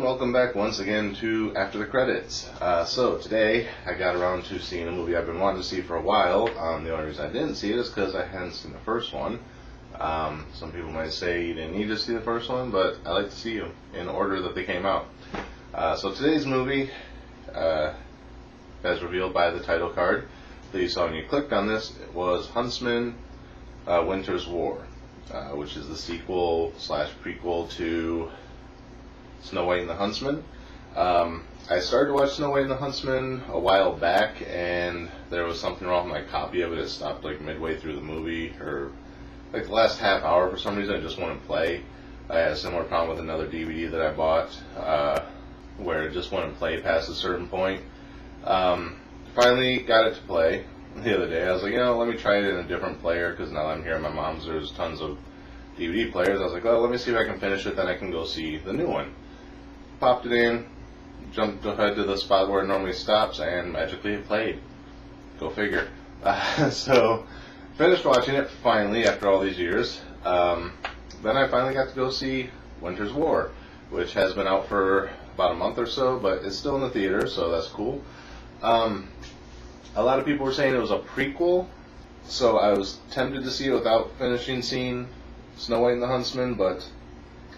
and welcome back once again to After the Credits. So today I got around to seeing a movie I've been wanting to see for a while. The only reason I didn't see it is because I hadn't seen the first one. Some people might say you didn't need to see the first one, but I like to see them in order that they came out. So today's movie, as revealed by the title card that you saw when you clicked on this, it was Huntsman, Winter's War, which is the sequel slash prequel to Snow White and the Huntsman. I started to watch Snow White and the Huntsman a while back, and there was something wrong with my copy of it. It stopped like midway through the movie, or like the last half hour for some reason. It just wouldn't play. I had a similar problem with another DVD that I bought, where it just wouldn't play past a certain point. Finally got it to play the other day. I was like, let me try it in a different player, because now that I'm here at my mom's, there's tons of DVD players. I was like, let me see if I can finish it, then I can go see the new one. Popped it in, jumped ahead to the spot where it normally stops, and magically it played. Go figure. So, finished watching it finally after all these years. Then I finally got to go see Winter's War, which has been out for about a month or so, but it's still in the theater, so that's cool. A lot of people were saying it was a prequel, so I was tempted to see it without finishing seeing Snow White and the Huntsman, but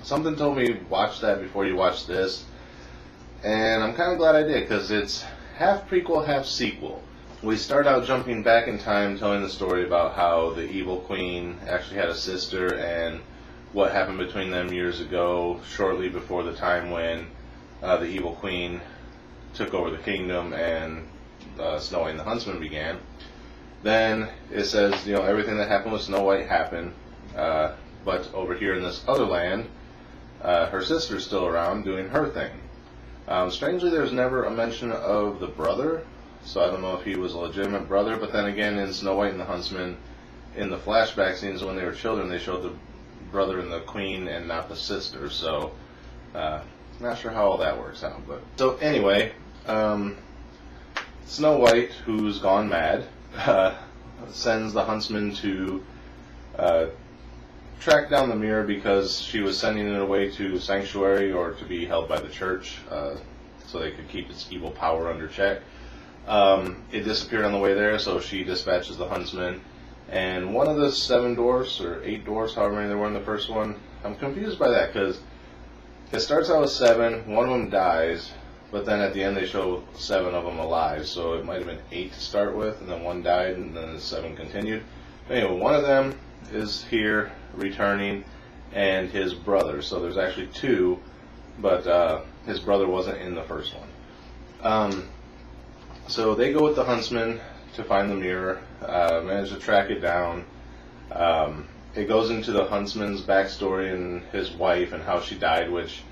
something told me watch that before you watch this, and I'm kind of glad I did, because it's half prequel, half sequel. We start out jumping back in time, telling the story about how the evil queen actually had a sister, and what happened between them years ago, shortly before the time when the evil queen took over the kingdom and Snow White and the Huntsman began. Then it says, everything that happened with Snow White happened, but over here in this other land, her sister's still around doing her thing. Strangely, there's never a mention of the brother, so I don't know if he was a legitimate brother, but then again, in Snow White and the Huntsman, in the flashback scenes when they were children, they showed the brother and the queen and not the sister, so not sure how all that works out. But so anyway, Snow White, who's gone mad, sends the Huntsman to track down the mirror, because she was sending it away to sanctuary, or to be held by the church, so they could keep its evil power under check. It disappeared on the way there, so she dispatches the Huntsman, and one of the 7 dwarfs, or 8 dwarfs, however many there were in the first one, I'm confused by that, because it starts out with 7, one of them dies, but then at the end they show 7 of them alive, so it might have been 8 to start with, and then 1 died, and then the 7 continued. But anyway, one of them is here, returning, and his brother. So there's actually 2, but his brother wasn't in the first one. So they go with the Huntsman to find the mirror, manage to track it down. It goes into the Huntsman's backstory and his wife and how she died, which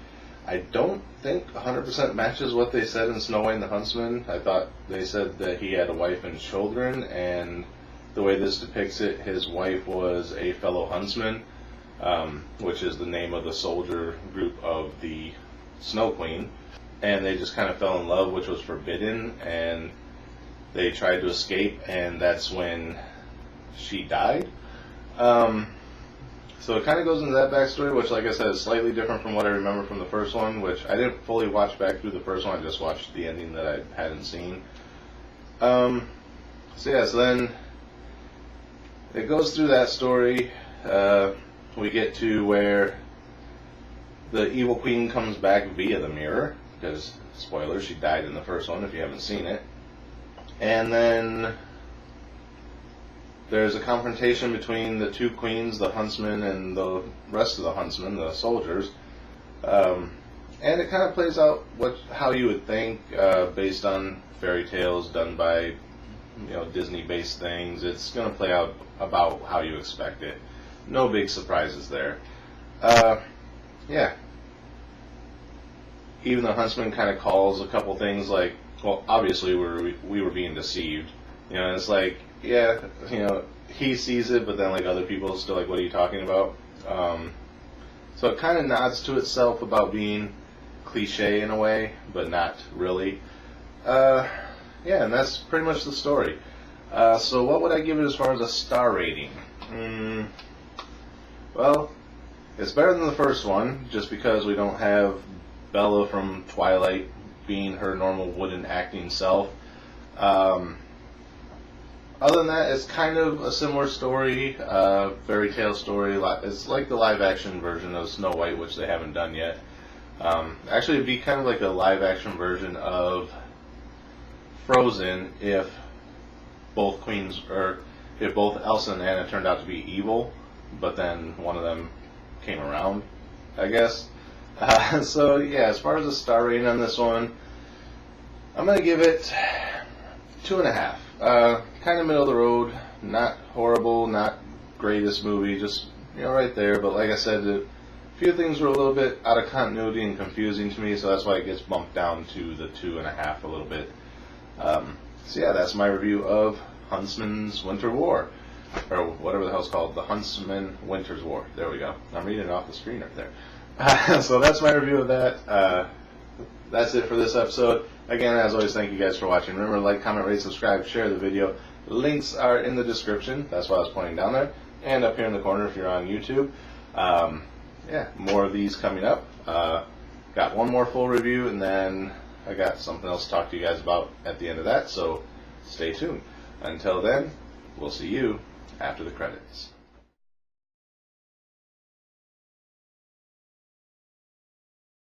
I don't think 100% matches what they said in Snow White and the Huntsman. I thought they said that he had a wife and children, and the way this depicts it, his wife was a fellow huntsman, which is the name of the soldier group of the Snow Queen, and they just kind of fell in love, which was forbidden, and they tried to escape, and that's when she died. So it kind of goes into that backstory, which, like I said, is slightly different from what I remember from the first one, which I didn't fully watch back through the first one. I just watched the ending that I hadn't seen. So then it goes through that story. We get to where the evil queen comes back via the mirror, because, spoiler, she died in the first one if you haven't seen it. And then there's a confrontation between the 2 queens, the Huntsman and the rest of the Huntsmen, the soldiers. And it kind of plays out how you would think, based on fairy tales done by Disney-based things. It's going to play out about how you expect it. No big surprises there. Even the Huntsman kind of calls a couple things like, well, obviously we were being deceived. It's like, he sees it, but then like other people still like, what are you talking about? So it kind of nods to itself about being cliche in a way, but not really. And that's pretty much the story. So what would I give it as far as a star rating? Well, it's better than the first one, just because we don't have Bella from Twilight being her normal wooden acting self. Other than that, it's kind of a similar story, fairy tale story. It's like the live action version of Snow White, which they haven't done yet. Actually, it'd be kind of like a live action version of Frozen if both queens, or if both Elsa and Anna turned out to be evil, but then one of them came around, I guess. So yeah, as far as the star rating on this one, I'm gonna give it 2.5. Kind of middle of the road, not horrible, not greatest movie, just right there. But like I said, a few things were a little bit out of continuity and confusing to me, so that's why it gets bumped down to the 2.5 a little bit. So yeah, that's my review of Huntsman's Winter War, or whatever the hell it's called, the Huntsman Winter's War. There we go. I'm reading it off the screen right there. So that's my review of that. That's it for this episode. Again, as always, thank you guys for watching. Remember to like, comment, rate, subscribe, share the video. Links are in the description. That's why I was pointing down there. And up here in the corner if you're on YouTube. Yeah, more of these coming up. Got one more full review, and then I got something else to talk to you guys about at the end of that. So stay tuned. Until then, we'll see you after the credits.